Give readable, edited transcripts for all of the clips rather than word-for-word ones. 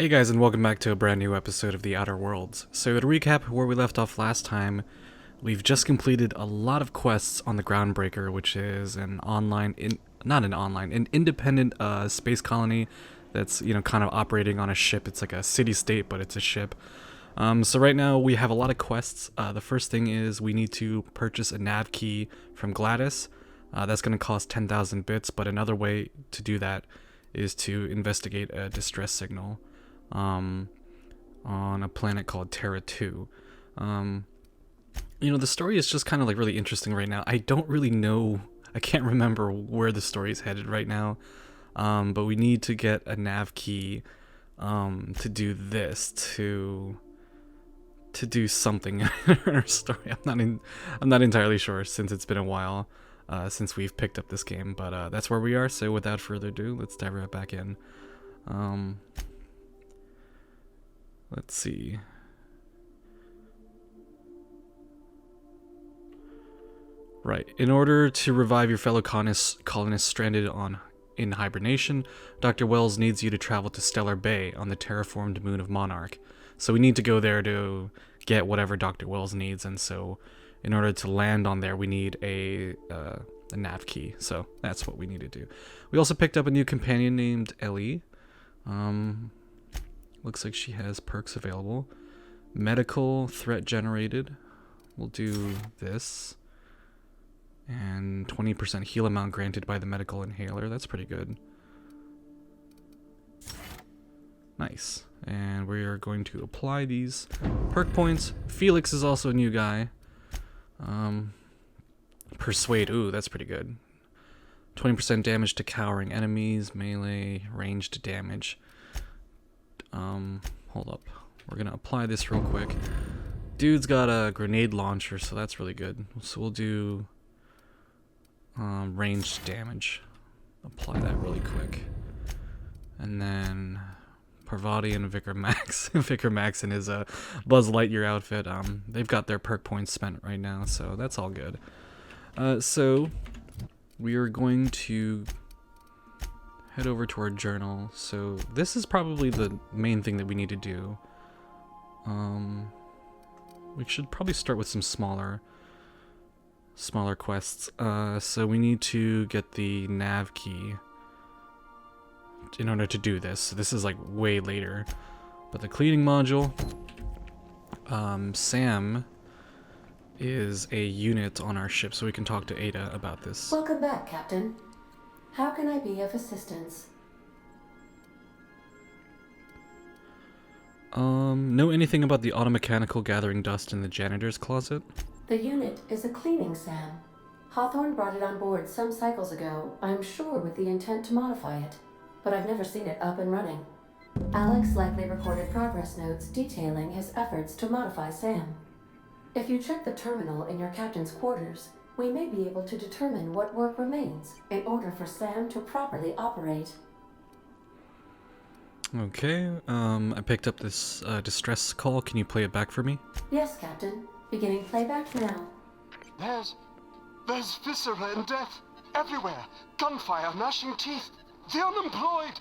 Hey guys, and welcome back to a brand new episode of The Outer Worlds. So to recap where we left off last time, we've just completed a lot of quests on the Groundbreaker, which is an an independent space colony that's, kind of operating on a ship. It's like a city-state, but it's a ship. So right now we have a lot of quests. The first thing is we need to purchase a nav key from Gladys. That's going to cost 10,000 bits, but another way to do that is to investigate a distress signal on a planet called Terra 2. The story is just kind of like really interesting right now. I don't really know, I can't remember where the story is headed right now, but we need to get a nav key to do this, to do something in our story. I'm not entirely sure, since it's been a while since we've picked up this game, but that's where we are. So without further ado, let's dive right back in. Let's see. Right. In order to revive your fellow colonists stranded in hibernation, Dr. Wells needs you to travel to Stellar Bay on the terraformed moon of Monarch. So we need to go there to get whatever Dr. Wells needs, and so in order to land on there, we need a nav key. So that's what we need to do. We also picked up a new companion named Ellie. Looks like she has perks available. Medical threat generated. We'll do this. And 20% heal amount granted by the medical inhaler. That's pretty good. Nice. And we are going to apply these perk points. Felix is also a new guy. Persuade. Ooh, that's pretty good. 20% damage to cowering enemies. Melee. Ranged damage. Hold up. We're gonna apply this real quick. Dude's got a grenade launcher, so that's really good. So we'll do ranged damage. Apply that really quick. And then Parvati and Vicar Max. Vicar Max in his Buzz Lightyear outfit. They've got their perk points spent right now, so that's all good. So we are going to head over to our journal. So this is probably the main thing that we need to do. We should probably start with some smaller quests. So we need to get the nav key in order to do this. So this is like way later. But the cleaning module, Sam is a unit on our ship, so we can talk to Ada about this. Welcome back, Captain. How can I be of assistance? Know anything about the automechanical gathering dust in the janitor's closet? The unit is a cleaning SAM. Hawthorne brought it on board some cycles ago, I'm sure with the intent to modify it, but I've never seen it up and running. Alex likely recorded progress notes detailing his efforts to modify SAM. If you check the terminal in your captain's quarters, we may be able to determine what work remains in order for SAM to properly operate. Okay, I picked up this distress call. Can you play it back for me? Yes, Captain. Beginning playback now. There's viscera and death everywhere. Gunfire, gnashing teeth. The unemployed.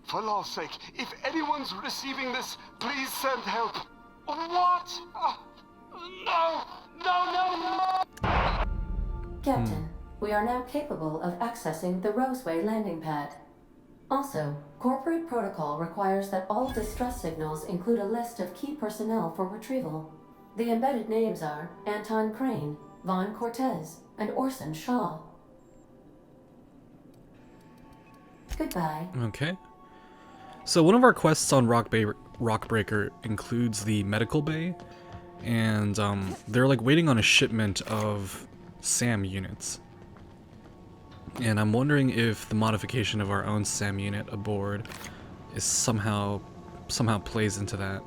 For law's sake, if anyone's receiving this, please send help. What? No! Captain, we are now capable of accessing the Roseway landing pad. Also, corporate protocol requires that all distress signals include a list of key personnel for retrieval. The embedded names are Anton Crane, Vaughn Cortez, and Orson Shaw. Goodbye. Okay. So one of our quests on Rockbreaker includes the medical bay, and they're like waiting on a shipment of SAM units. And I'm wondering if the modification of our own SAM unit aboard is somehow plays into that.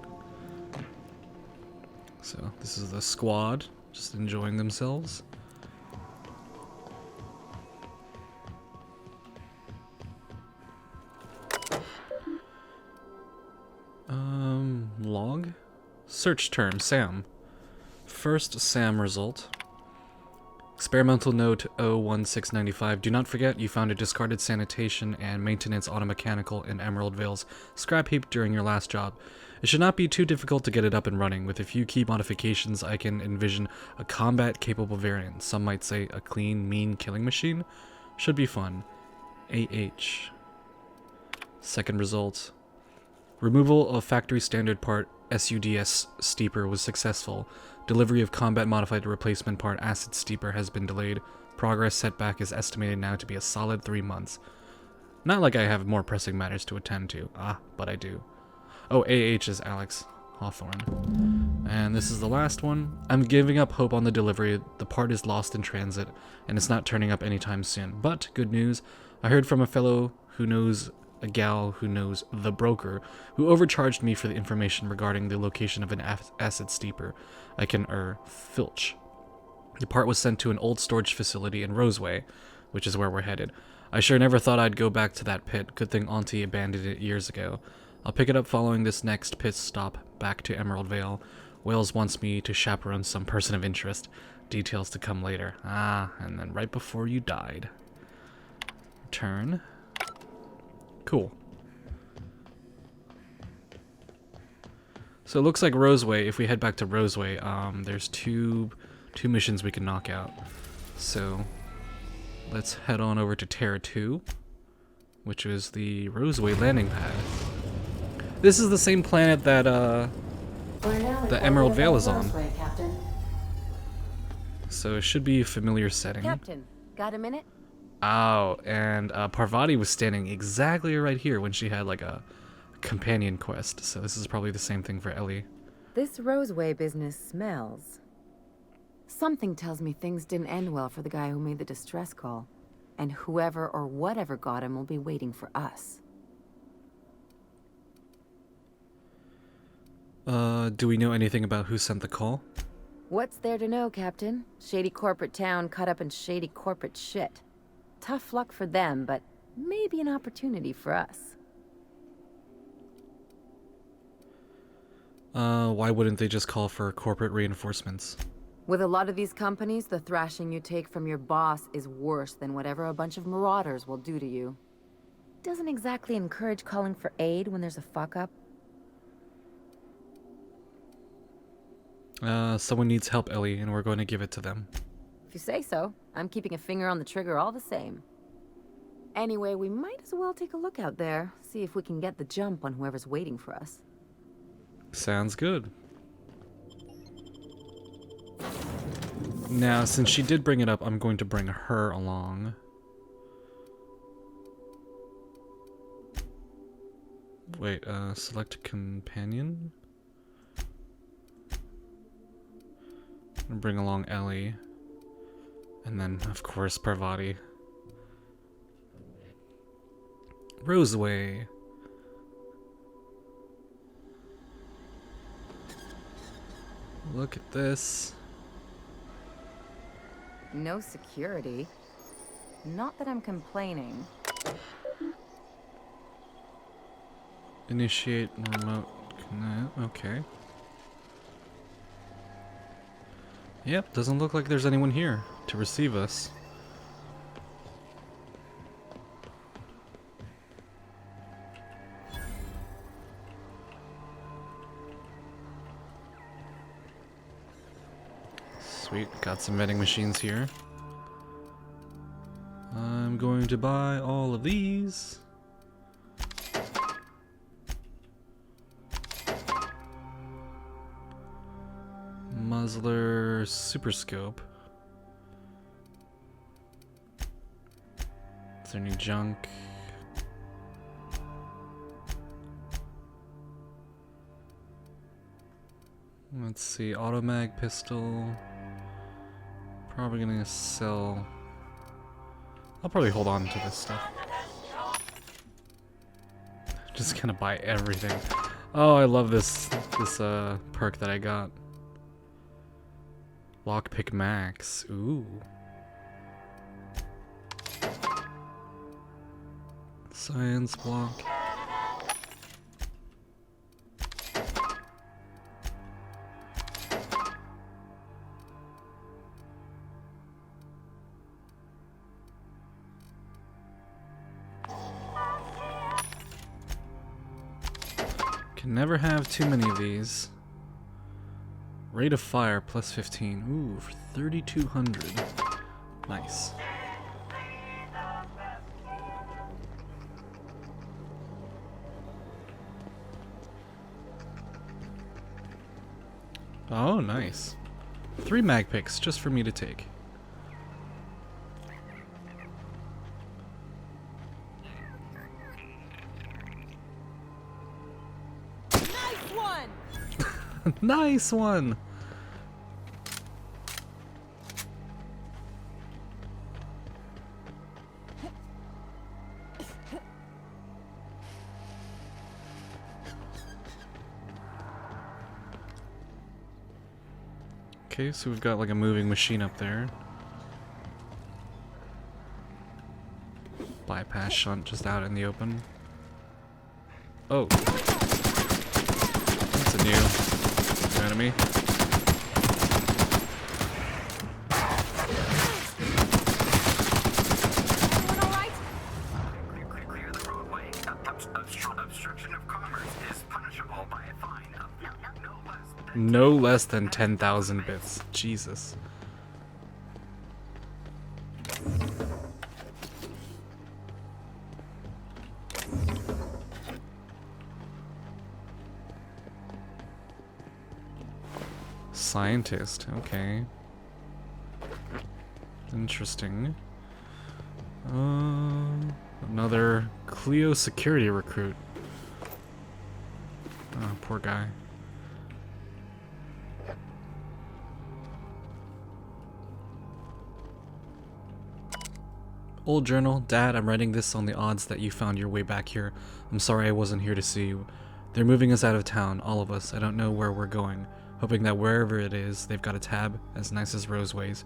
So this is the squad just enjoying themselves. Log? Search term, SAM. First SAM result. Experimental note 01695. Do not forget you found a discarded sanitation and maintenance automechanical in Emerald Vale's scrap heap during your last job. It should not be too difficult to get it up and running. With a few key modifications, I can envision a combat-capable variant. Some might say a clean, mean killing machine. Should be fun. AH. Second result. Removal of factory standard part SUDS steeper was successful. Delivery of combat modified replacement part acid steeper has been delayed. Progress setback is estimated now to be a solid 3 months. Not like I have more pressing matters to attend to. But I do. Oh, AH is Alex Hawthorne. And this is the last one. I'm giving up hope on the delivery. The part is lost in transit, and it's not turning up anytime soon. But, good news, I heard from a fellow who knows a gal who knows the broker, who overcharged me for the information regarding the location of an acid steeper. I can, filch. The part was sent to an old storage facility in Roseway, which is where we're headed. I sure never thought I'd go back to that pit. Good thing Auntie abandoned it years ago. I'll pick it up following this next pit stop back to Emerald Vale. Wales wants me to chaperone some person of interest. Details to come later. And then right before you died. Return. Cool. So it looks like Roseway, if we head back to Roseway, there's two missions we can knock out. So let's head on over to Terra 2, which is the Roseway landing pad. This is the same planet that the Emerald Vale is on. Roseway, Captain. So it should be a familiar setting. Captain, got a minute? Oh, and Parvati was standing exactly right here when she had like a companion quest. So this is probably the same thing for Ellie. This Roseway business smells. Something tells me things didn't end well for the guy who made the distress call. And whoever or whatever got him will be waiting for us. Do we know anything about who sent the call? What's there to know, Captain? Shady corporate town caught up in shady corporate shit. Tough luck for them, but maybe an opportunity for us. Why wouldn't they just call for corporate reinforcements? With a lot of these companies, the thrashing you take from your boss is worse than whatever a bunch of marauders will do to you. Doesn't exactly encourage calling for aid when there's a fuck-up. Someone needs help, Ellie, and we're going to give it to them. If you say so. I'm keeping a finger on the trigger all the same. Anyway, we might as well take a look out there, see if we can get the jump on whoever's waiting for us. Sounds good. Now, since she did bring it up, I'm going to bring her along. Wait, select companion? I'm gonna bring along Ellie. And then, of course, Parvati. Roseway. Look at this. No security. Not that I'm complaining. Initiate remote connect. Okay. Yep, doesn't look like there's anyone here to receive us. Sweet, got some vending machines here. I'm going to buy all of these. Muzzler Super Scope. Is there any junk? Let's see, automag pistol. Probably gonna sell. I'll probably hold on to this stuff. Just gonna buy everything. Oh, I love this perk that I got. Lockpick max. Ooh. Science block. Can never have too many of these. Rate of fire plus 15. Ooh, for 3,200. Nice. Oh, nice. 3 mag picks just for me to take. Nice one! Nice one! Okay, so we've got like a moving machine up there. Bypass shunt just out in the open. Oh. That's a new enemy. Everyone alright? Clear the roadway. Obstruction of commerce is punishable by a fine of No less than 10,000 bits. Jesus. Scientist, okay. Interesting. Another Clio security recruit. Oh, poor guy. Old journal, Dad, I'm writing this on the odds that you found your way back here. I'm sorry I wasn't here to see you. They're moving us out of town, all of us. I don't know where we're going. Hoping that wherever it is, they've got a tab as nice as Roseways.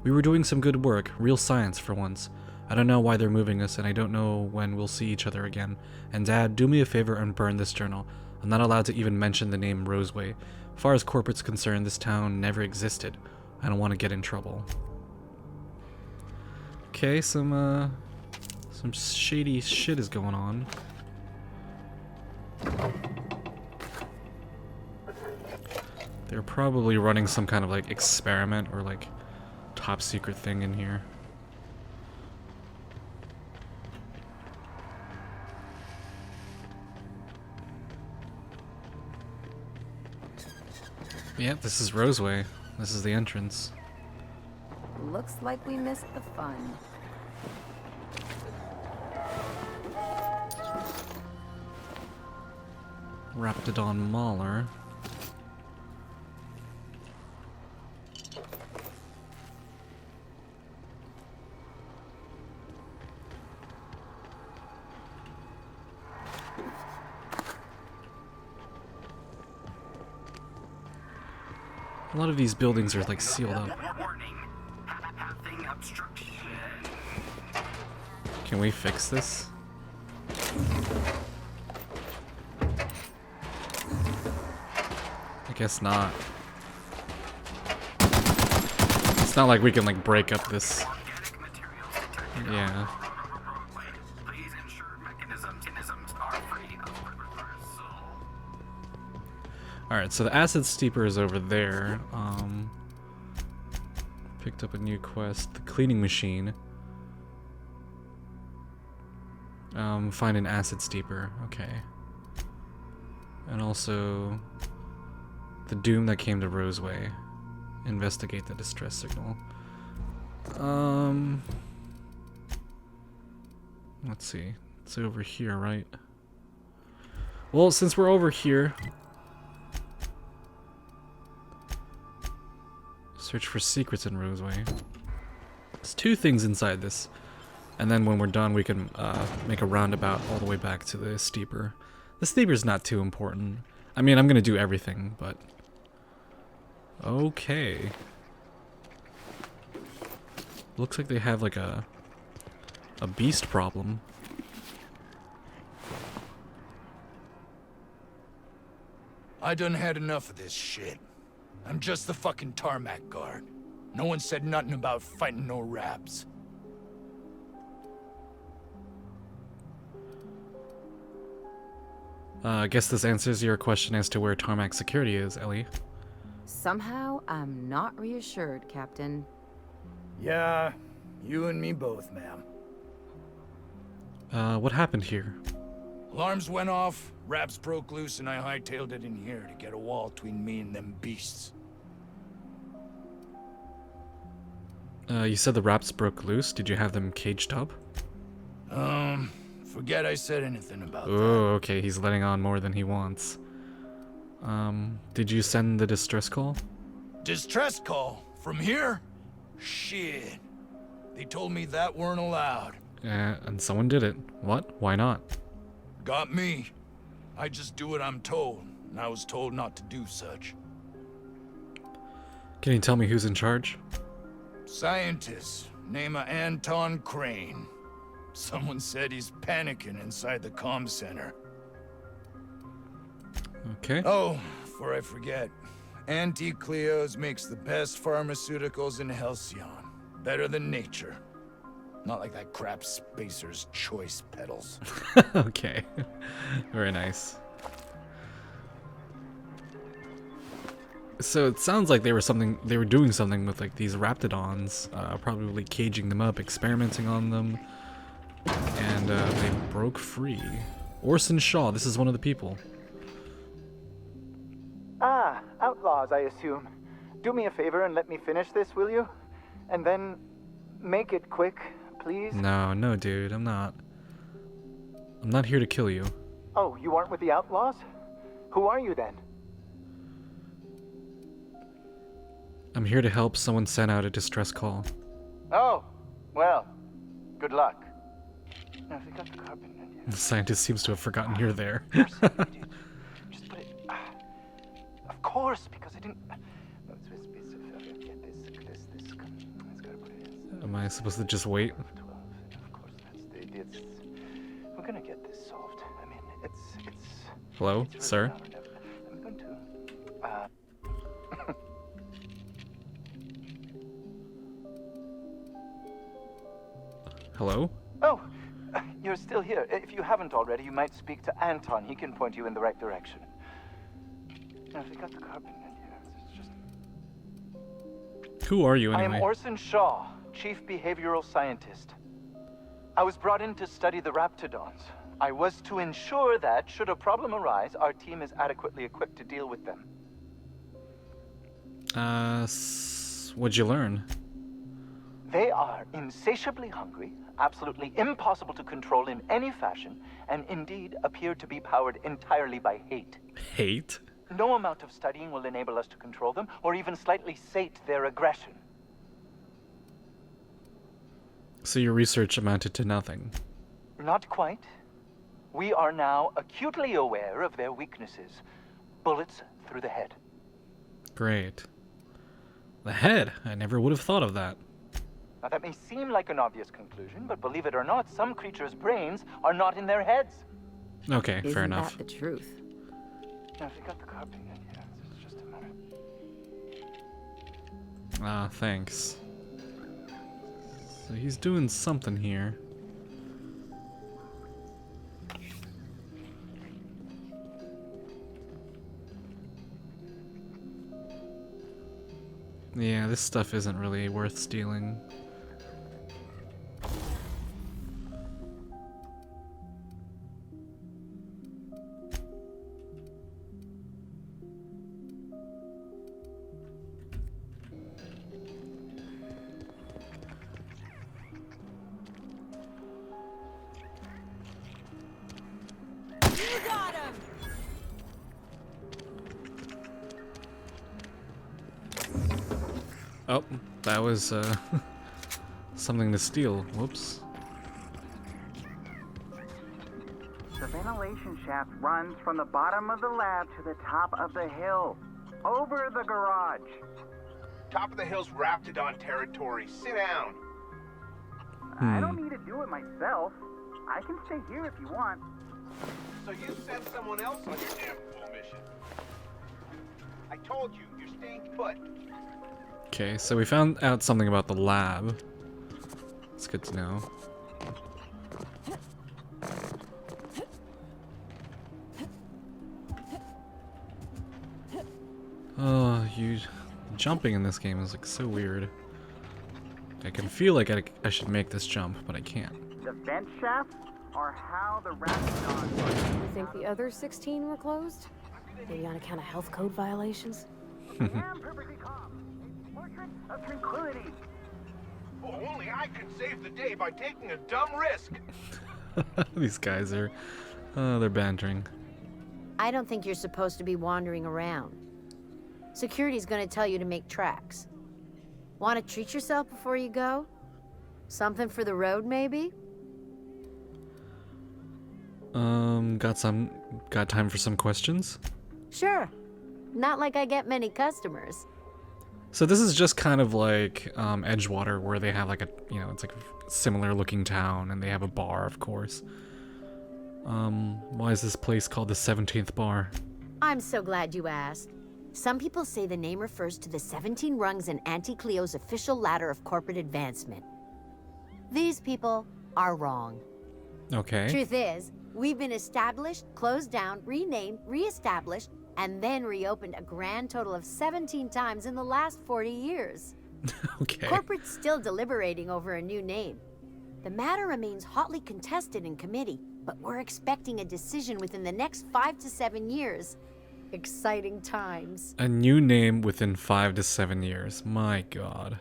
We were doing some good work, real science for once. I don't know why they're moving us, and I don't know when we'll see each other again. And Dad, do me a favor and burn this journal. I'm not allowed to even mention the name Roseway. As far as corporate's concerned, this town never existed. I don't want to get in trouble. Okay, some shady shit is going on. They're probably running some kind of like experiment or like top secret thing in here. Yeah, this is Roseway. This is the entrance. Looks like we missed the fun. Raptidon Mauler. A lot of these buildings are like sealed up. warning. Having obstruction. Can we fix this? I guess not. It's not like we can like break up this. Organic materials detected Yeah. roadway. Please ensure mechanisms are free of reversal. Alright, so the acid steeper is over there. Picked up a new quest. The cleaning machine. Find an acid steeper. Okay. And also the doom that came to Roseway. Investigate the distress signal. Let's see. It's over here, right? Well, since we're over here, search for secrets in Roseway. There's 2 things inside this. And then when we're done, we can make a roundabout all the way back to the steeper. The steeper's not too important. I mean, I'm gonna do everything, but... Okay. Looks like they have like a beast problem. I done had enough of this shit. I'm just the fucking tarmac guard. No one said nothing about fighting no rapts. I guess this answers your question as to where tarmac security is, Ellie. Somehow, I'm not reassured, Captain. Yeah, you and me both, ma'am. What happened here? Alarms went off, rapts broke loose, and I hightailed it in here to get a wall between me and them beasts. You said the rapts broke loose. Did you have them caged up? Forget I said anything about that. Oh, okay, he's letting on more than he wants. Did you send the distress call? Distress call? From here? Shit. They told me that weren't allowed. And someone did it. What? Why not? Got me. I just do what I'm told, and I was told not to do such. Can you tell me who's in charge? Scientist, name of Anton Crane. Someone said he's panicking inside the comm center. Okay. Oh, before I forget, Anti-Cleos makes the best pharmaceuticals in Halcyon. Better than nature. Not like that crap Spacer's Choice pedals. Okay. Very nice. So it sounds like they were doing something with like these raptidons, probably caging them up, experimenting on them, and they broke free. Orson Shaw, this is one of the people. Ah, outlaws, I assume. Do me a favor and let me finish this, will you? And then make it quick, please. No, dude, I'm not here to kill you. Oh, you aren't with the outlaws? Who are you then? I'm here to help someone send out a distress call. Oh, well, good luck. Now, if you got the carpet in The scientist seems to have forgotten you're there. Just put it. Of course, because I didn't. No, get this. It's gotta put it in. Am I supposed to just wait? 12. Of course, that's the. We're gonna get this solved. I mean, it's. Hello, it's really sir? now or never. I'm going to. Hello? Oh, you're still here. If you haven't already, you might speak to Anton. He can point you in the right direction. Now, if you got the carpet in here, it's just. Who are you I anyway? am Orson Shaw, Chief Behavioral Scientist. I was brought in to study the raptidons. I was to ensure that, should a problem arise, our team is adequately equipped to deal with them. What'd you learn? They are insatiably hungry, absolutely impossible to control in any fashion, and indeed appear to be powered entirely by hate. Hate? No amount of studying will enable us to control them, or even slightly sate their aggression. So your research amounted to nothing. Not quite. We are now acutely aware of their weaknesses. Bullets through the head. Great. The head? I never would have thought of that. Now that may seem like an obvious conclusion, but believe it or not, some creatures' brains are not in their heads. Okay, Isn't fair enough. that the truth? Now if you got the carpet in here, it's just a matter. Thanks. So he's doing something here. Yeah, this stuff isn't really worth stealing. You got him! Oh, that was something to steal. Whoops. The ventilation shaft runs from the bottom of the lab to the top of the hill. Over the garage. Top of the hill's Raptidon territory. Sit down. I don't need to do it myself. I can stay here if you want. So you sent someone else on your damn fool mission. I told you, you're staying put. Okay, so we found out something about the lab. It's good to know. Oh, jumping in this game is like so weird. I can feel like I should make this jump, but I can't. The vent shafts are how the raptidons You think the other 16 were closed? Maybe on account of health code violations? I am perfectly calm. A portrait of tranquility. Oh, only I can save the day by taking a dumb risk. These guys are, they're bantering. I don't think you're supposed to be wandering around. Security's gonna tell you to make tracks. Want to treat yourself before you go? Something for the road, maybe? Got time for some questions? Sure. Not like I get many customers. So this is just kind of like Edgewater, where they have like it's like a similar looking town, and they have a bar, of course. Why is this place called the 17th Bar? I'm so glad you asked. Some people say the name refers to the 17 rungs in Auntie Cleo's official ladder of corporate advancement. These people are wrong. Okay. Truth is, we've been established, closed down, renamed, re-established, and then reopened a grand total of 17 times in the last 40 years. Okay. Corporate's still deliberating over a new name. The matter remains hotly contested in committee, but we're expecting a decision within the next 5 to 7 years. Exciting times. A new name within 5 to 7 years. My god.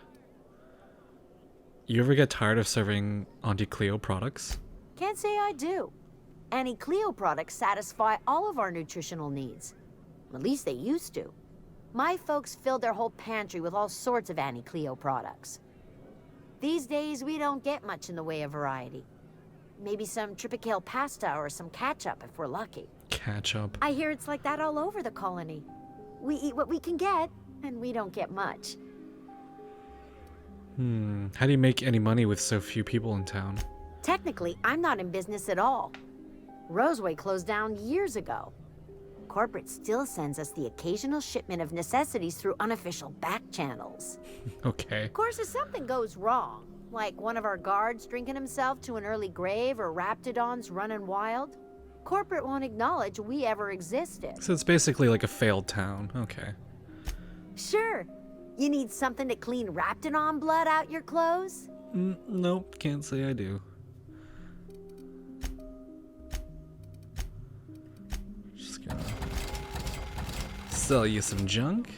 You ever get tired of serving Auntie Cleo products? Can't say I do. Auntie Cleo products satisfy all of our nutritional needs. At least they used to. My folks filled their whole pantry with all sorts of Auntie Cleo products. These days, we don't get much in the way of variety. Maybe some tripicale pasta or some ketchup if we're lucky. Ketchup. I hear it's like that all over the colony. We eat what we can get, and we don't get much. How do you make any money with so few people in town? Technically, I'm not in business at all. Roseway closed down years ago. Corporate still sends us the occasional shipment of necessities through unofficial back channels. Okay. Of course, if something goes wrong, like one of our guards drinking himself to an early grave or raptidons running wild, corporate won't acknowledge we ever existed. So it's basically like a failed town. Okay. Sure. You need something to clean raptidon blood out your clothes? Nope, can't say I do. Just gonna sell you some junk.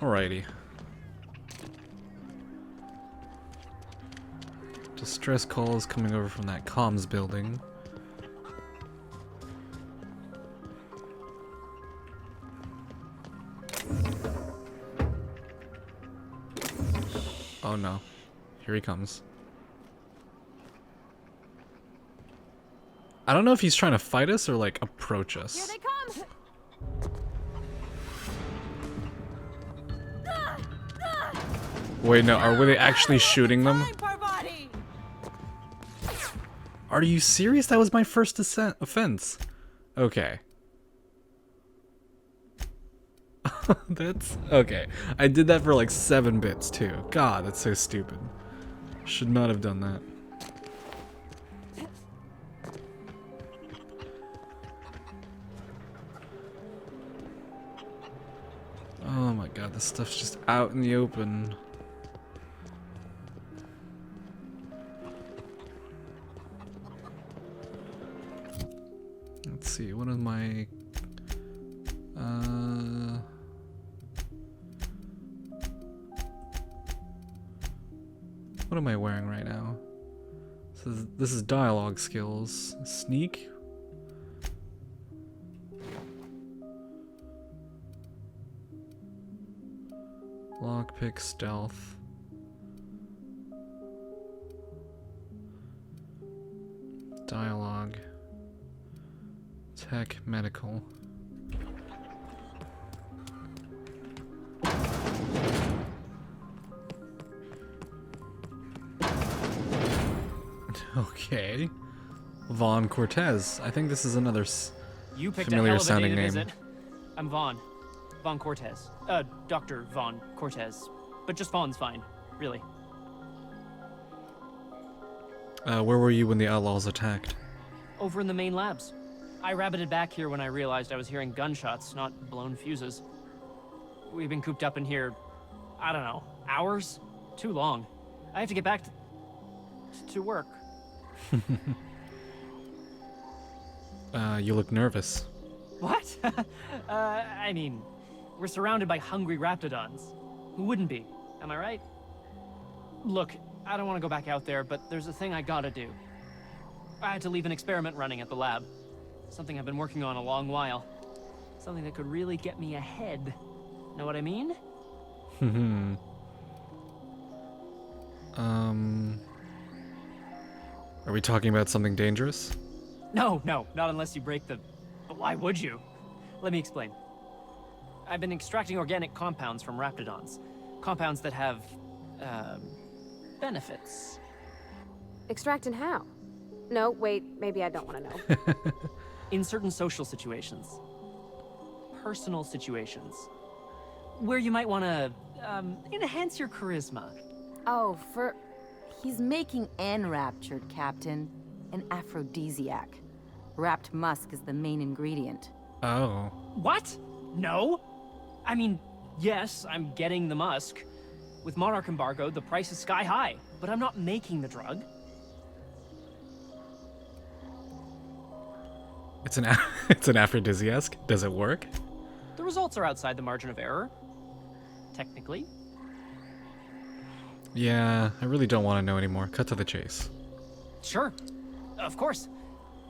Alrighty. Distress calls coming over from that comms building. Oh no. Here he comes. I don't know if he's trying to fight us or like approach us. Here they come! Wait, no, are they actually shooting them? Are you serious? That was my first offense. Okay. That's okay. I did that for like 7 bits too. God, that's so stupid. Should not have done that. Oh my god, this stuff's just out in the open. Let's see, what are my... What am I wearing right now? This is dialogue skills. Sneak? Lockpick, stealth. Dialogue. Tech, medical. Okay. Vaughn Cortez. I think this is another You picked familiar a hell of a sounding day to name. visit. I'm Vaughn. Vaughn Cortez. Dr. Vaughn Cortez. But just Vaughn's fine, really. Where were you when the outlaws attacked? Over in the main labs. I rabbited back here when I realized I was hearing gunshots, not blown fuses. We've been cooped up in here, I don't know, hours? Too long. I have to get back to work. You look nervous. What? I mean, we're surrounded by hungry raptidons. Who wouldn't be? Am I right? Look, I don't want to go back out there, but there's a thing I gotta do. I had to leave an experiment running at the lab. Something I've been working on a long while. Something that could really get me ahead. Know what I mean? Are we talking about something dangerous? No, not unless you break the... But why would you? Let me explain. I've been extracting organic compounds from raptidons. Compounds that have, benefits. Extracting how? No, wait, maybe I don't want to know. In certain social situations. Personal situations. Where you might want to, enhance your charisma. Oh, he's making enraptured, Captain. An aphrodisiac. Wrapped musk is the main ingredient. Oh. What? No? I mean, yes, I'm getting the musk. With Monarch embargo, the price is sky high, but I'm not making the drug. It's an aphrodisiac. Does it work? The results are outside the margin of error. Technically. Yeah, I really don't want to know anymore. Cut to the chase. Sure. Of course.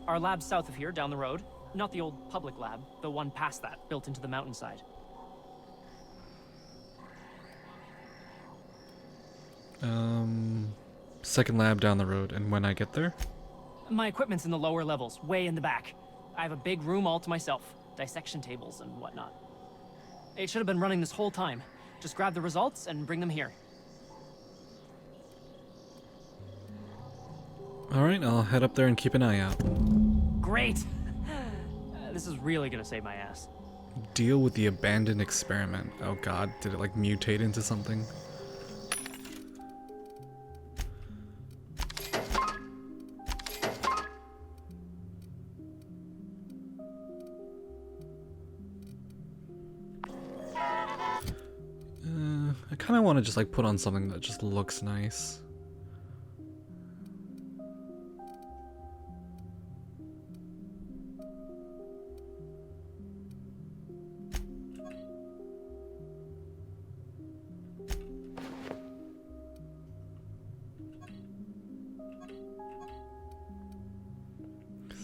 Our lab's south of here, down the road. Not the old public lab, the one past that, built into the mountainside. Second lab down the road, and when I get there? My equipment's in the lower levels, way in the back. I have a big room all to myself, dissection tables and whatnot. It should have been running this whole time. Just grab the results and bring them here. Alright, I'll head up there and keep an eye out. Great! This is really gonna save my ass. Deal with the abandoned experiment. Oh god, did it like mutate into something? I kind of want to just like put on something that just looks nice.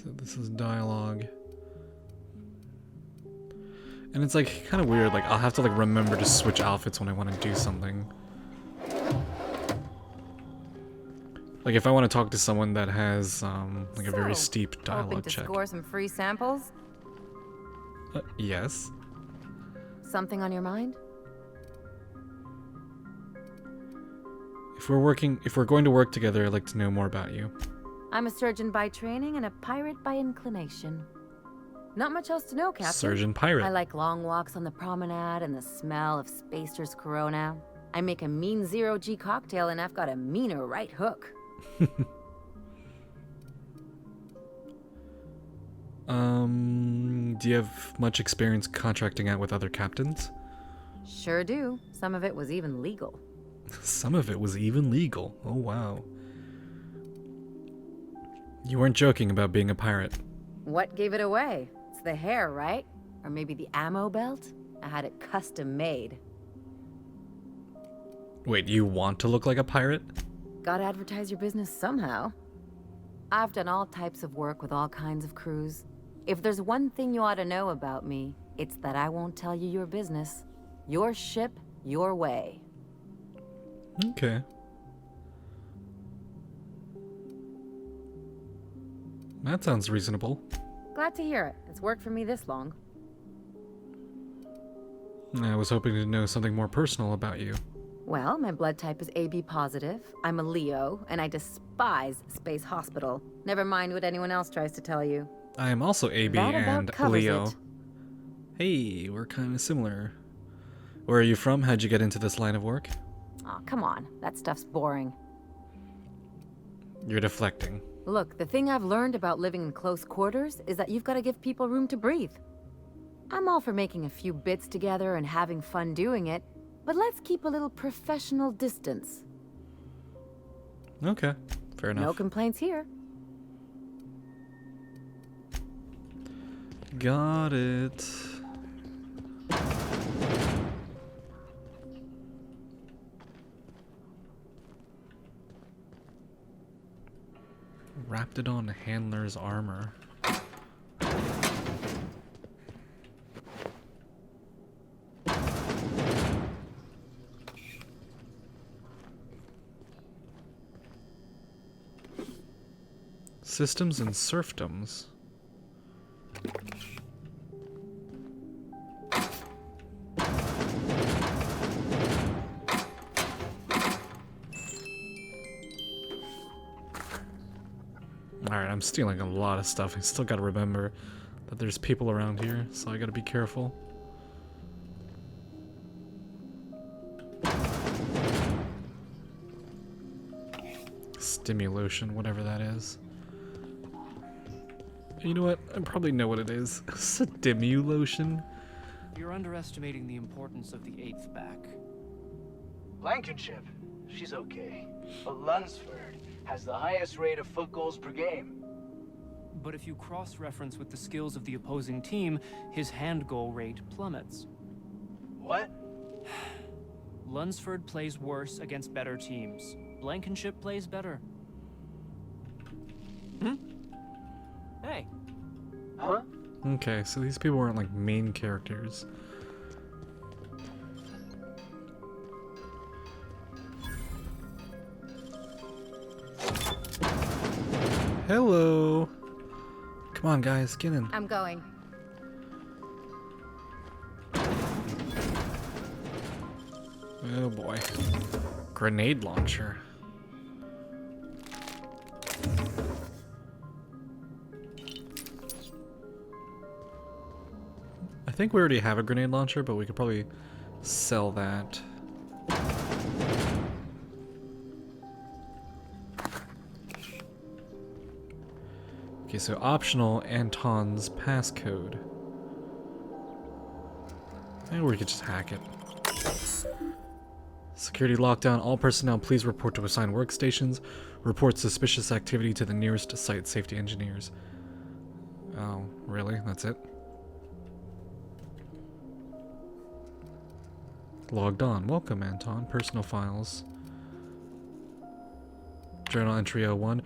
So this is dialogue. And it's like kind of weird, like I'll have to like remember to switch outfits when I want to do something. Like if I want to talk to someone that has like a very steep dialogue hoping to check. score some free samples? Yes. Something on your mind? If we're going to work together, I'd like to know more about you. I'm a surgeon by training and a pirate by inclination. Not much else to know, Captain. Surgeon pirate. I like long walks on the promenade and the smell of Spacer's Corona. I make a mean zero-G cocktail and I've got a meaner right hook. Do you have much experience contracting out with other captains? Sure do. Some of it was even legal. Some of it was even legal. Oh wow. You weren't joking about being a pirate. What gave it away? It's the hair, right? Or maybe the ammo belt? I had it custom made. Wait, you want to look like a pirate? Gotta advertise your business somehow. I've done all types of work with all kinds of crews. If there's one thing you ought to know about me, it's that I won't tell you your business. Your ship, your way. Okay. That sounds reasonable. Glad to hear it. It's worked for me this long. I was hoping to know something more personal about you. Well, my blood type is AB positive. I'm a Leo, and I despise Space Hospital. Never mind what anyone else tries to tell you. I am also AB That about and covers Leo. it. Hey, we're kind of similar. Where are you from? How'd you get into this line of work? Aw, come on. That stuff's boring. You're deflecting. Look, the thing I've learned about living in close quarters is that you've got to give people room to breathe. I'm all for making a few bits together and having fun doing it, but let's keep a little professional distance. Okay, fair enough. No complaints here. Got it. Raptidon Handler's Armor. Systems and serfdoms. Alright, I'm stealing a lot of stuff. I still gotta remember that there's people around here, so I gotta be careful. Stimulation, whatever that is. You know what? I probably know what it is. Stimulation? You're underestimating the importance of the 8th back. Blankenship, she's okay. But Lunsford has the highest rate of foot goals per game. But if you cross-reference with the skills of the opposing team, his hand goal rate plummets. What? Lunsford plays worse against better teams. Blankenship plays better. Hey. Huh? Okay, so these people weren't like main characters. Hello. Come on, guys, get in. I'm going. Oh boy. Grenade launcher. I think we already have a grenade launcher, but we could probably sell that. Okay, so optional Anton's passcode. And we could just hack it. Security lockdown. All personnel please report to assigned workstations. Report suspicious activity to the nearest site safety engineers. Oh, really? That's it? Logged on. Welcome, Anton. Personal files. Journal entry 01.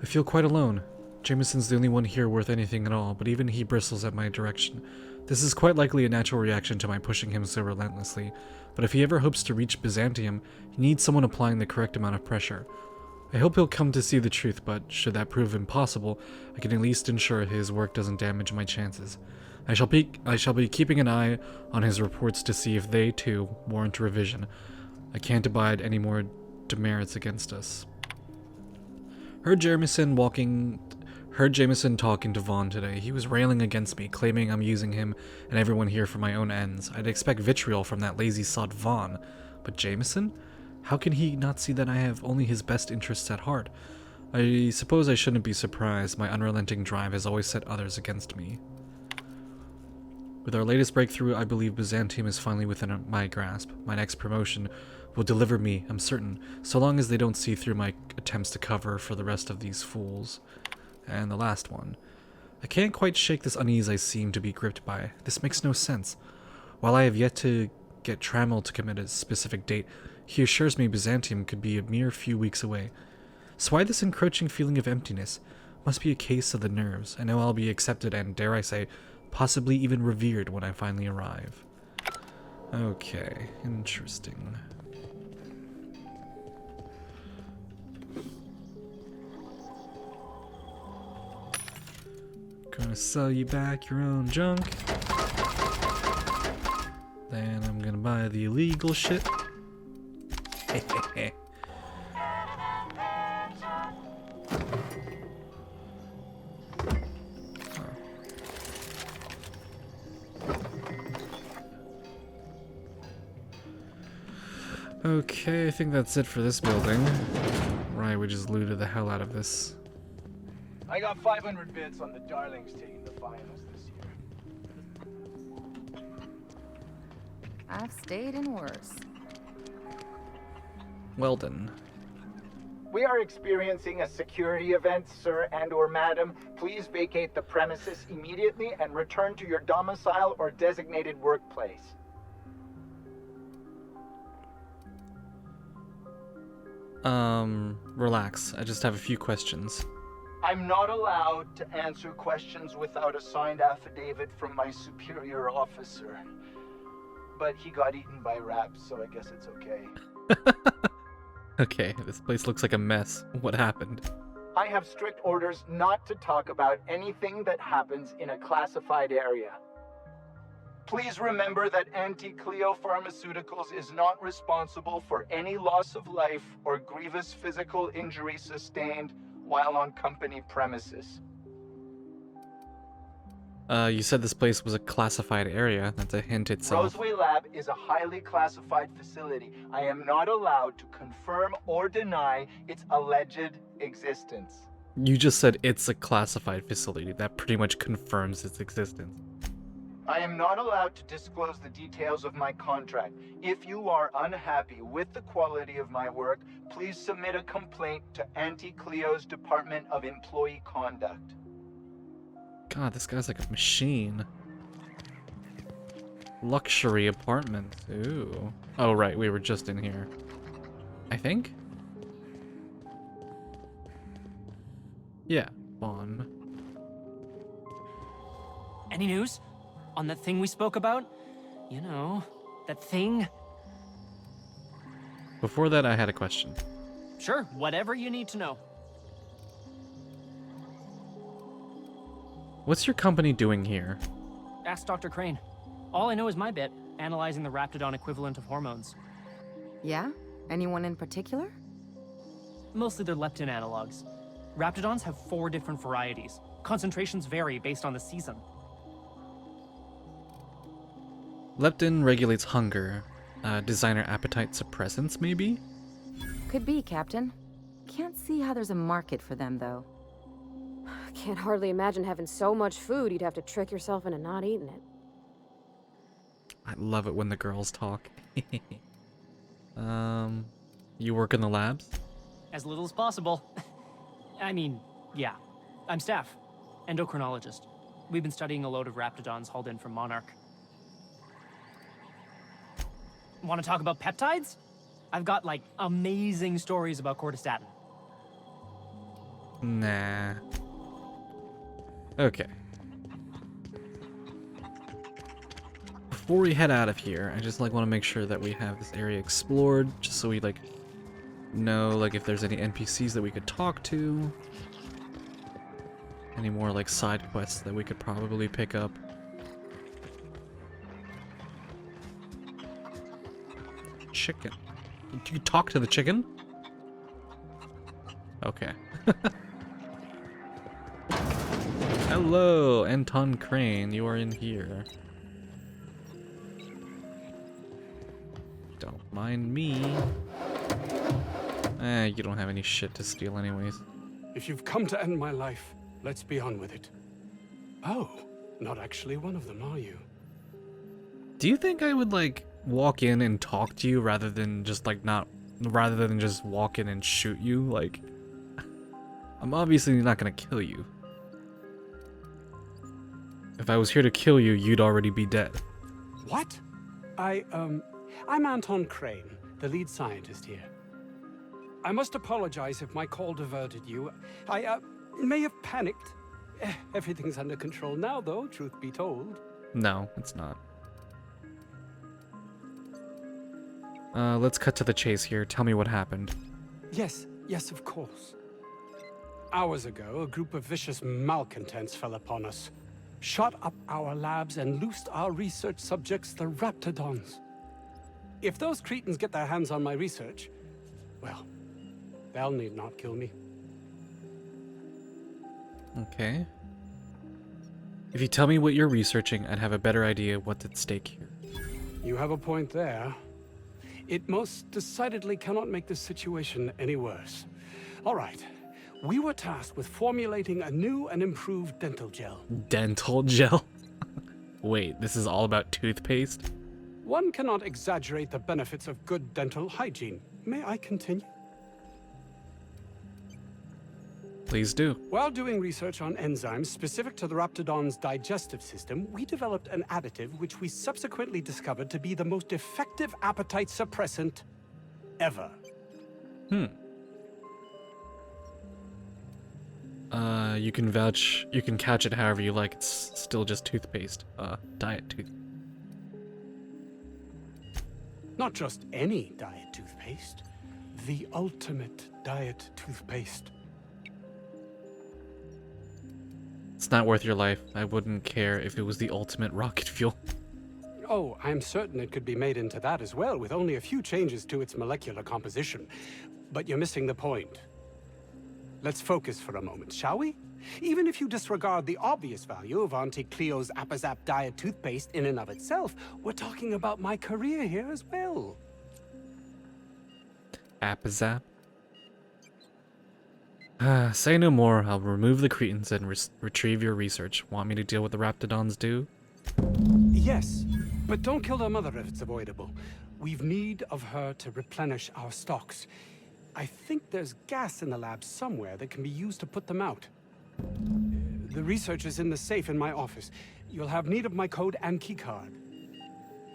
I feel quite alone. Jameson's the only one here worth anything at all, but even he bristles at my direction. This is quite likely a natural reaction to my pushing him so relentlessly, but if he ever hopes to reach Byzantium, he needs someone applying the correct amount of pressure. I hope he'll come to see the truth, but should that prove impossible, I can at least ensure his work doesn't damage my chances. I shall be keeping an eye on his reports to see if they, too, warrant revision. I can't abide any more demerits against us. Heard Jameson talking to Vaughn today. He was railing against me, claiming I'm using him and everyone here for my own ends. I'd expect vitriol from that lazy sod Vaughn. But Jameson? How can he not see that I have only his best interests at heart? I suppose I shouldn't be surprised. My unrelenting drive has always set others against me. With our latest breakthrough, I believe Byzantium is finally within my grasp. My next promotion will deliver me, I'm certain, so long as they don't see through my attempts to cover for the rest of these fools. And the last one. I can't quite shake this unease I seem to be gripped by. This makes no sense. While I have yet to get Trammell to commit a specific date, he assures me Byzantium could be a mere few weeks away. So why this encroaching feeling of emptiness? Must be a case of the nerves. I know I'll be accepted and, dare I say, possibly even revered when I finally arrive. Okay, interesting. Gonna sell you back your own junk. Then I'm gonna buy the illegal shit. Okay, I think that's it for this building. Right, we just looted the hell out of this. I got 500 bits on the Darlings taking the finals this year. I've stayed in worse. Weldon. We are experiencing a security event, sir and/or madam. Please vacate the premises immediately and return to your domicile or designated workplace. Relax. I just have a few questions. I'm not allowed to answer questions without a signed affidavit from my superior officer. But he got eaten by rapts, so I guess it's okay. Okay, this place looks like a mess. What happened? I have strict orders not to talk about anything that happens in a classified area. Please remember that Anti-Cleo Pharmaceuticals is not responsible for any loss of life or grievous physical injury sustained while on company premises. You said this place was a classified area. That's a hint itself. Roseway Lab is a highly classified facility. I am not allowed to confirm or deny its alleged existence. You just said it's a classified facility. That pretty much confirms its existence. I am not allowed to disclose the details of my contract. If you are unhappy with the quality of my work, please submit a complaint to Anti-Cleo's Department of Employee Conduct. God, this guy's like a machine. Luxury apartment. Ooh. Oh, right, we were just in here. I think? Yeah, Vaughn. Any news? On that thing we spoke about? You know, that thing? Before that, I had a question. Sure, whatever you need to know. What's your company doing here? Ask Dr. Crane. All I know is my bit, analyzing the Raptidon equivalent of hormones. Yeah? Anyone in particular? Mostly they're leptin analogs. Raptidons have 4 different varieties. Concentrations vary based on the season. Leptin regulates hunger. Designer appetite suppressants, maybe? Could be, Captain. Can't see how there's a market for them, though. Can't hardly imagine having so much food you'd have to trick yourself into not eating it. I love it when the girls talk. You work in the labs? As little as possible. I mean, yeah. I'm staff. Endocrinologist. We've been studying a load of Raptidons hauled in from Monarch. Want to talk about peptides? I've got, like, amazing stories about cortistatin. Nah. Okay. Before we head out of here, I just, like, want to make sure that we have this area explored, just so we, like, know, like, if there's any NPCs that we could talk to. Any more, like, side quests that we could probably pick up. Chicken. You talk to the chicken? Okay. Hello, Anton Crane. You are in here. Don't mind me. You don't have any shit to steal anyways. If you've come to end my life, let's be on with it. Oh, not actually one of them, are you? Do you think I would, like, walk in and talk to you rather than just, like, rather than just walk in and shoot you? Like, I'm obviously not gonna kill you. If I was here to kill you, you'd already be dead. What? I'm Anton Crane, the lead scientist here. I must apologize if my call diverted you. I may have panicked. Everything's under control now, though, truth be told. No, it's not. Let's cut to the chase here. Tell me what happened. Yes, of course. Hours ago, a group of vicious malcontents fell upon us, shot up our labs, and loosed our research subjects, the Raptidons. If those cretins get their hands on my research, well, they'll need not kill me. Okay. If you tell me what you're researching, I'd have a better idea what's at stake here. You have a point there. It most decidedly cannot make this situation any worse. All right. We were tasked with formulating a new and improved dental gel. Dental gel? Wait, this is all about toothpaste? One cannot exaggerate the benefits of good dental hygiene. May I continue? Please do. While doing research on enzymes specific to the Raptidon's digestive system, we developed an additive which we subsequently discovered to be the most effective appetite suppressant ever. You can vouch, you can couch it however you like, it's still just toothpaste. Diet tooth. Not just any diet toothpaste, the ultimate diet toothpaste. It's not worth your life. I wouldn't care if it was the ultimate rocket fuel. Oh, I'm certain it could be made into that as well, with only a few changes to its molecular composition. But you're missing the point. Let's focus for a moment, shall we? Even if you disregard the obvious value of Auntie Cleo's Appazap diet toothpaste in and of itself, we're talking about my career here as well. Appazap? Say no more. I'll remove the cretins and retrieve your research. Want me to deal with the Raptidons do? Yes, but don't kill their mother if it's avoidable. We've need of her to replenish our stocks. I think there's gas in the lab somewhere that can be used to put them out. The research is in the safe in my office. You'll have need of my code and keycard.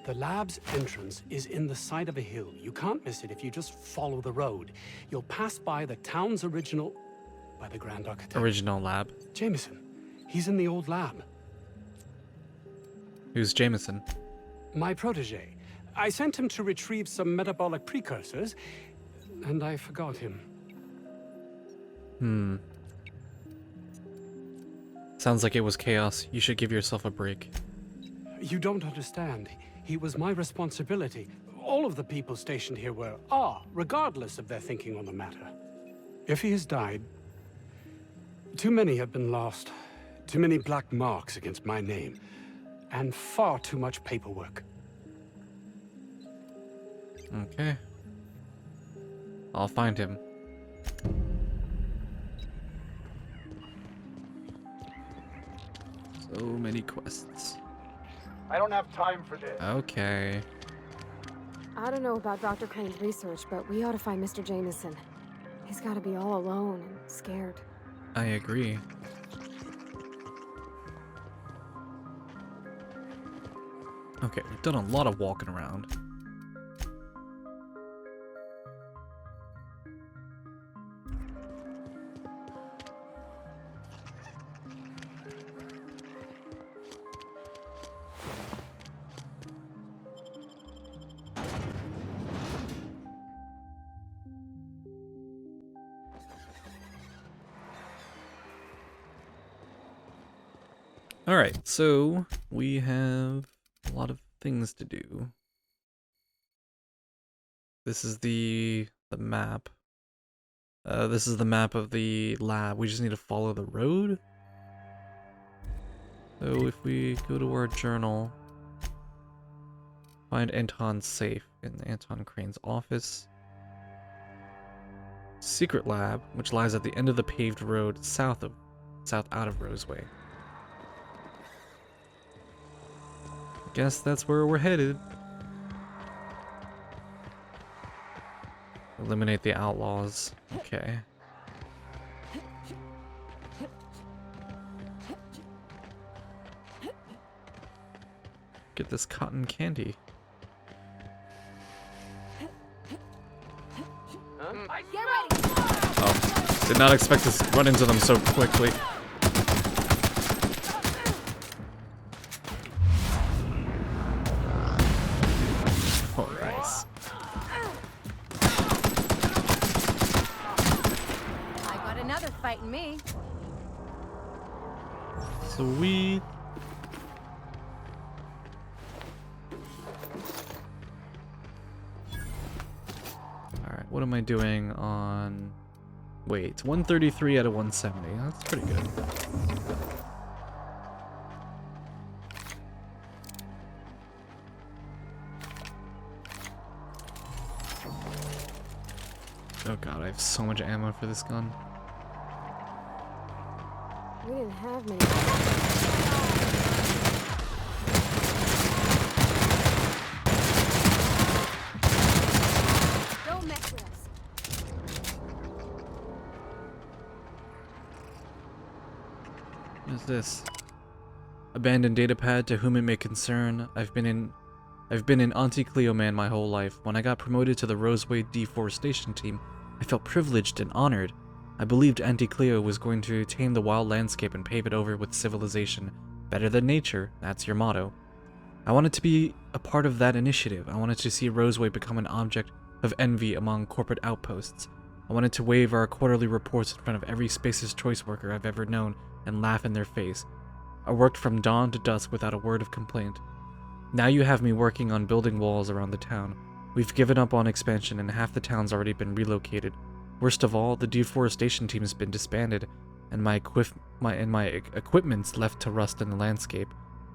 The lab's entrance is in the side of a hill. You can't miss it if you just follow the road. You'll pass by the town's original... by the Grand Architect. Original lab. Jameson. He's in the old lab. Who's Jameson? My protege. I sent him to retrieve some metabolic precursors, and I forgot him. Sounds like it was chaos. You should give yourself a break. You don't understand. He was my responsibility. All of the people stationed here are, regardless of their thinking on the matter. If he has died, too many have been lost. Too many black marks against my name. And far too much paperwork. Okay. I'll find him. So many quests. I don't have time for this. Okay. I don't know about Dr. Crane's research, but we ought to find Mr. Jameson. He's got to be all alone and scared. I agree. Okay, we've done a lot of walking around. Alright, so we have a lot of things to do. This is the map. This is the map of the lab. We just need to follow the road. So if we go to our journal, find Anton's safe in Anton Crane's office. Secret lab, which lies at the end of the paved road south out of Roseway. Guess that's where we're headed. Eliminate the outlaws. Okay. Get this cotton candy. Get ready! Oh, did not expect to run into them so quickly. Oh, nice. I got another fight in me. Sweet. Alright, what am I doing on... Wait, it's 133 out of 170. That's pretty good. Oh god, I have so much ammo for this gun. We didn't have many. Don't mess with us. What is this? Abandoned datapad to whom it may concern. I've been an Auntie Cleo man my whole life. When I got promoted to the Roseway deforestation team, I felt privileged and honored. I believed Auntie Cleo was going to tame the wild landscape and pave it over with civilization. Better than nature, that's your motto. I wanted to be a part of that initiative. I wanted to see Roseway become an object of envy among corporate outposts. I wanted to wave our quarterly reports in front of every Space's Choice worker I've ever known and laugh in their face. I worked from dawn to dusk without a word of complaint. Now you have me working on building walls around the town. We've given up on expansion and half the town's already been relocated. Worst of all, the deforestation team has been disbanded, and my equipment's left to rust in the landscape.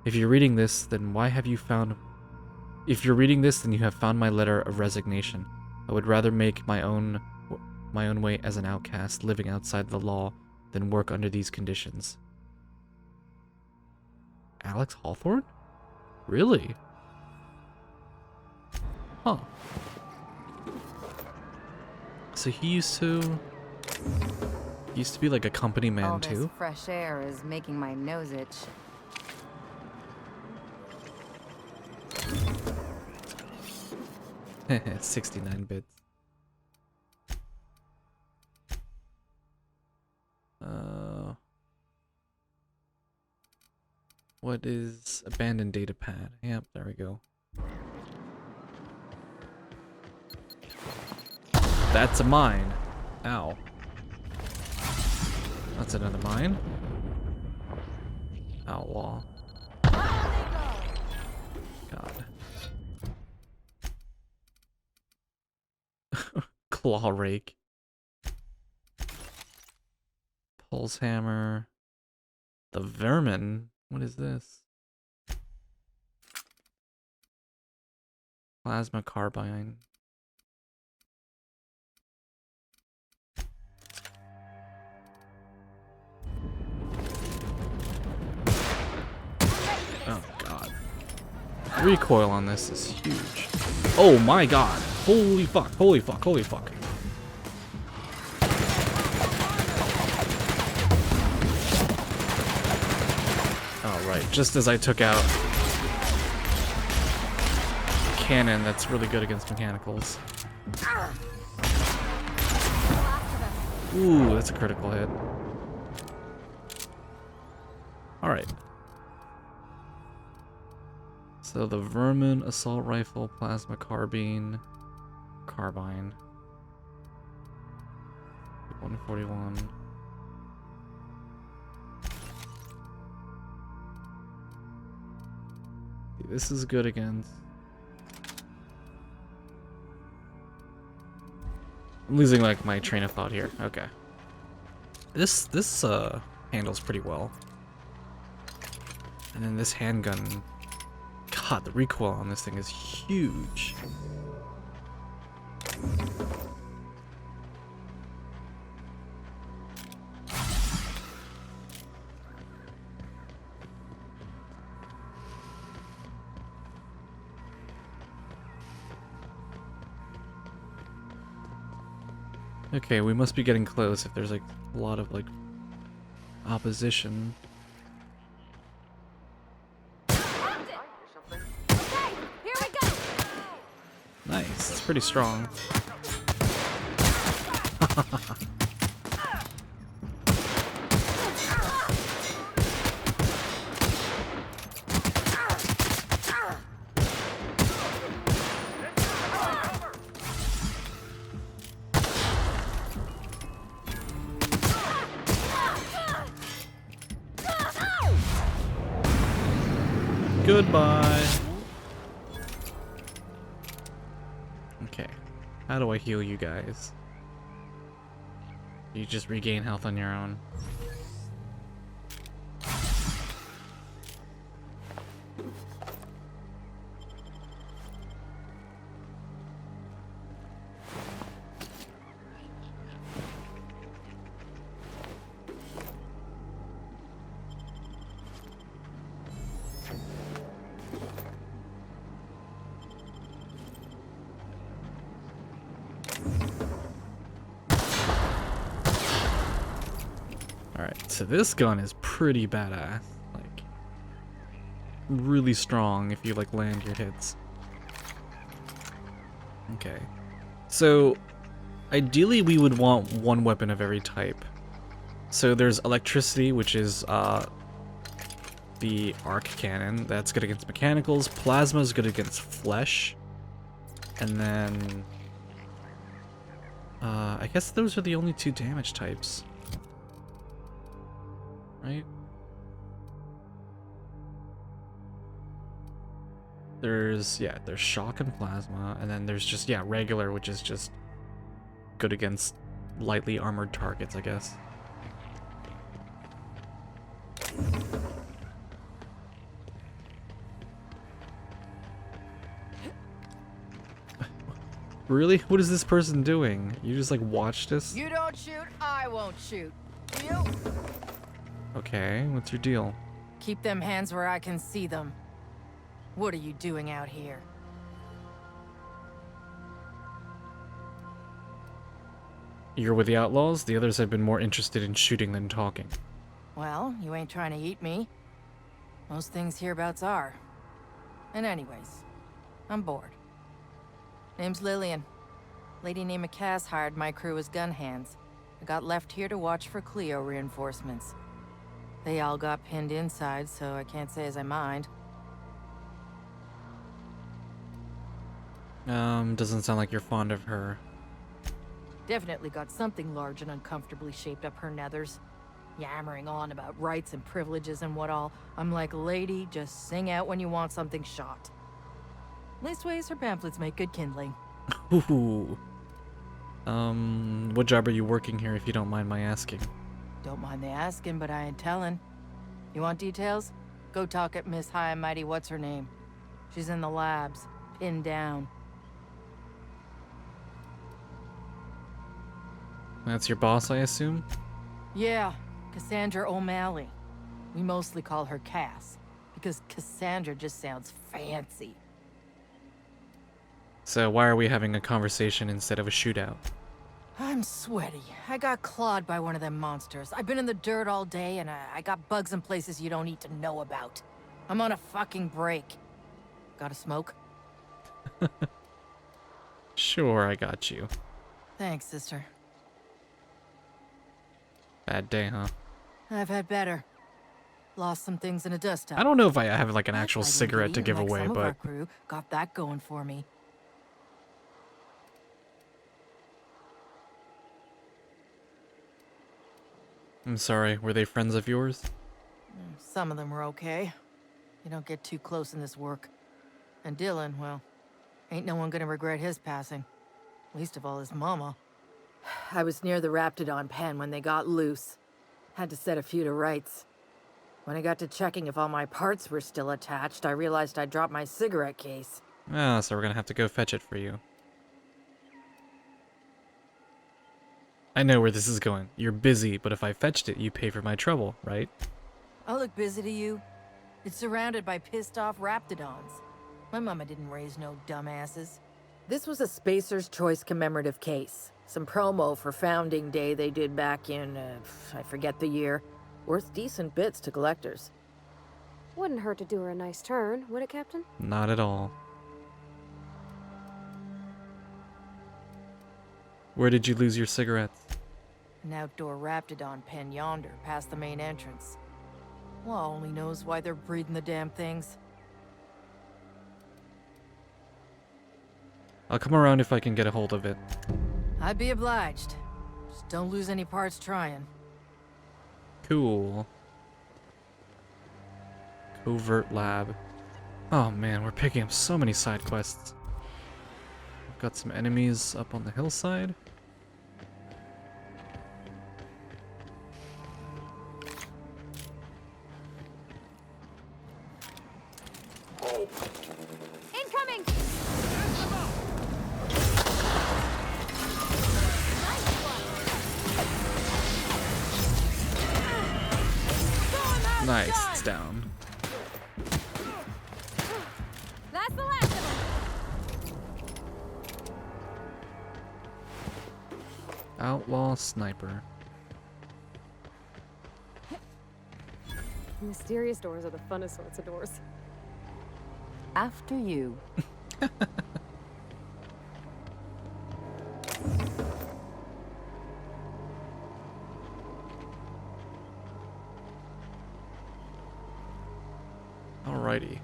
If you're reading this, then you have found my letter of resignation. I would rather make my own way as an outcast, living outside the law, than work under these conditions. Alex Hawthorne? Really? Huh. So he used to be like a company man All too. this fresh air is making my nose itch. 69 bits. What is abandoned data pad? Yep, there we go. That's a mine. Ow. That's another mine. Outlaw. God. Claw rake. Pulse hammer. The vermin. What is this? Plasma carbine. Oh god. Recoil on this is huge. Oh my god. Holy fuck, holy fuck, holy fuck. Alright, just as I took out a cannon that's really good against mechanicals. Ooh, that's a critical hit. Alright. So the vermin, assault rifle, plasma carbine. 141. This is good against. I'm losing like my train of thought here. Okay. This handles pretty well. And then this handgun. God, the recoil on this thing is huge. Okay, we must be getting close if there's like a lot of like opposition. Nice, it's pretty strong. Goodbye. Okay. How do I heal you guys? You just regain health on your own. So this gun is pretty badass. Like, really strong if you like land your hits. Okay. So, ideally we would want one weapon of every type. So there's electricity, which is the arc cannon. That's good against mechanicals. Plasma is good against flesh. And then I guess those are the only two damage types. Right? There's shock and plasma, and then there's just, regular, which is just good against lightly armored targets, I guess. Really? What is this person doing? You just like watched us? You don't shoot, I won't shoot. You? Okay, what's your deal? Keep them hands where I can see them. What are you doing out here? You're with the outlaws? The others have been more interested in shooting than talking. Well, you ain't trying to eat me. Most things hereabouts are. And anyways, I'm bored. Name's Lillian. Lady named Cass hired my crew as gun hands. I got left here to watch for Cleo reinforcements. They all got pinned inside, so I can't say as I mind. Doesn't sound like you're fond of her. Definitely got something large and uncomfortably shaped up her nethers. Yammering on about rights and privileges and what all. I'm like, lady, just sing out when you want something shot. Leastways, her pamphlets make good kindling. Ooh. What job are you working here, if you don't mind my asking? Don't mind the asking, but I ain't telling. You want details? Go talk at Miss High and Mighty What's-Her-Name. She's in the labs, pinned down. That's your boss, I assume? Yeah, Cassandra O'Malley. We mostly call her Cass, because Cassandra just sounds fancy. So why are we having a conversation instead of a shootout? I'm sweaty. I got clawed by one of them monsters. I've been in the dirt all day, and I got bugs in places you don't need to know about. I'm on a fucking break. Got a smoke? Sure, I got you. Thanks, sister. Bad day, huh? I've had better. Lost some things in a dust-up. I don't know if I have like an actual I didn't cigarette get to give eaten like away, some of our but crew got that going for me. I'm sorry, were they friends of yours? Some of them were okay. You don't get too close in this work. And Dylan, well, ain't no one gonna regret his passing. Least of all his mama. I was near the Raptidon pen when they got loose. Had to set a few to rights. When I got to checking if all my parts were still attached, I realized I'd dropped my cigarette case. Ah, so we're gonna have to go fetch it for you. I know where this is going. You're busy, but if I fetched it, you pay for my trouble, right? I look busy to you. It's surrounded by pissed-off Raptidons. My mama didn't raise no dumbasses. This was a Spacer's Choice commemorative case. Some promo for Founding Day they did back in, I forget the year. Worth decent bits to collectors. Wouldn't hurt to do her a nice turn, would it, Captain? Not at all. Where did you lose your cigarettes? An outdoor Raptidon pen yonder, past the main entrance. Law only knows why they're breeding the damn things. I'll come around if I can get a hold of it. I'd be obliged. Just don't lose any parts trying. Cool. Covert lab. Oh man, we're picking up so many side quests. We've got some enemies up on the hillside. Incoming! Nice, it's down. That's the last of them! Outlaw sniper. Mysterious doors are the funnest sorts of doors. After you. Alrighty.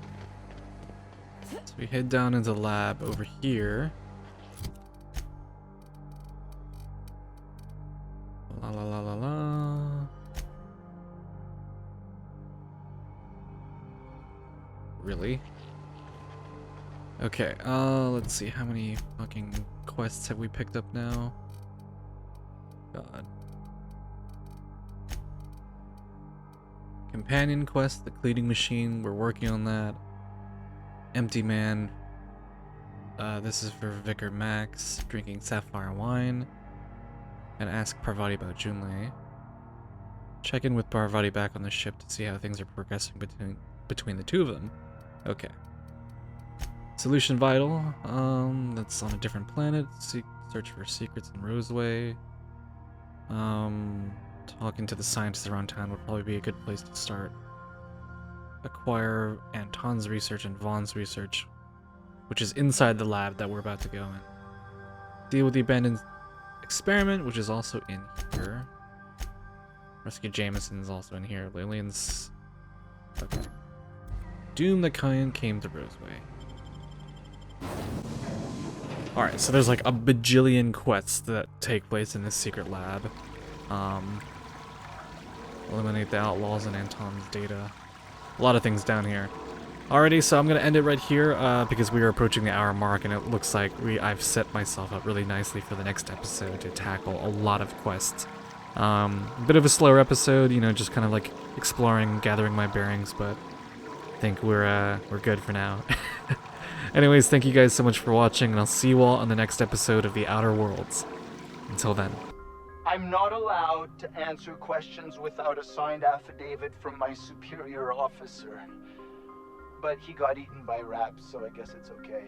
So we head down into the lab over here. La la la la la. Really? Okay, let's see, how many fucking quests have we picked up now? God. Companion quest, the cleaning machine, we're working on that. Empty man. This is for Vicar Max, drinking sapphire wine. And ask Parvati about Junlei. Check in with Parvati back on the ship to see how things are progressing between the two of them. Okay. Solution vital. That's on a different planet. Search for secrets in Roseway. Talking to the scientists around town would probably be a good place to start. Acquire Anton's research and Vaughn's research, which is inside the lab that we're about to go in. Deal with the abandoned experiment, which is also in here. Rescue Jameson's also in here. Lillian's... Okay. Doom the Kind came to Roseway. Alright, so there's like a bajillion quests that take place in this secret lab. Eliminate the outlaws and Anton's data. A lot of things down here. Alrighty, so I'm gonna end it right here because we are approaching the hour mark, and it looks like I've set myself up really nicely for the next episode to tackle a lot of quests. A bit of a slower episode, you know, just kind of like exploring, gathering my bearings, but I think we're good for now. Anyways, thank you guys so much for watching, and I'll see you all on the next episode of The Outer Worlds. Until then. I'm not allowed to answer questions without a signed affidavit from my superior officer. But he got eaten by rapts, so I guess it's okay.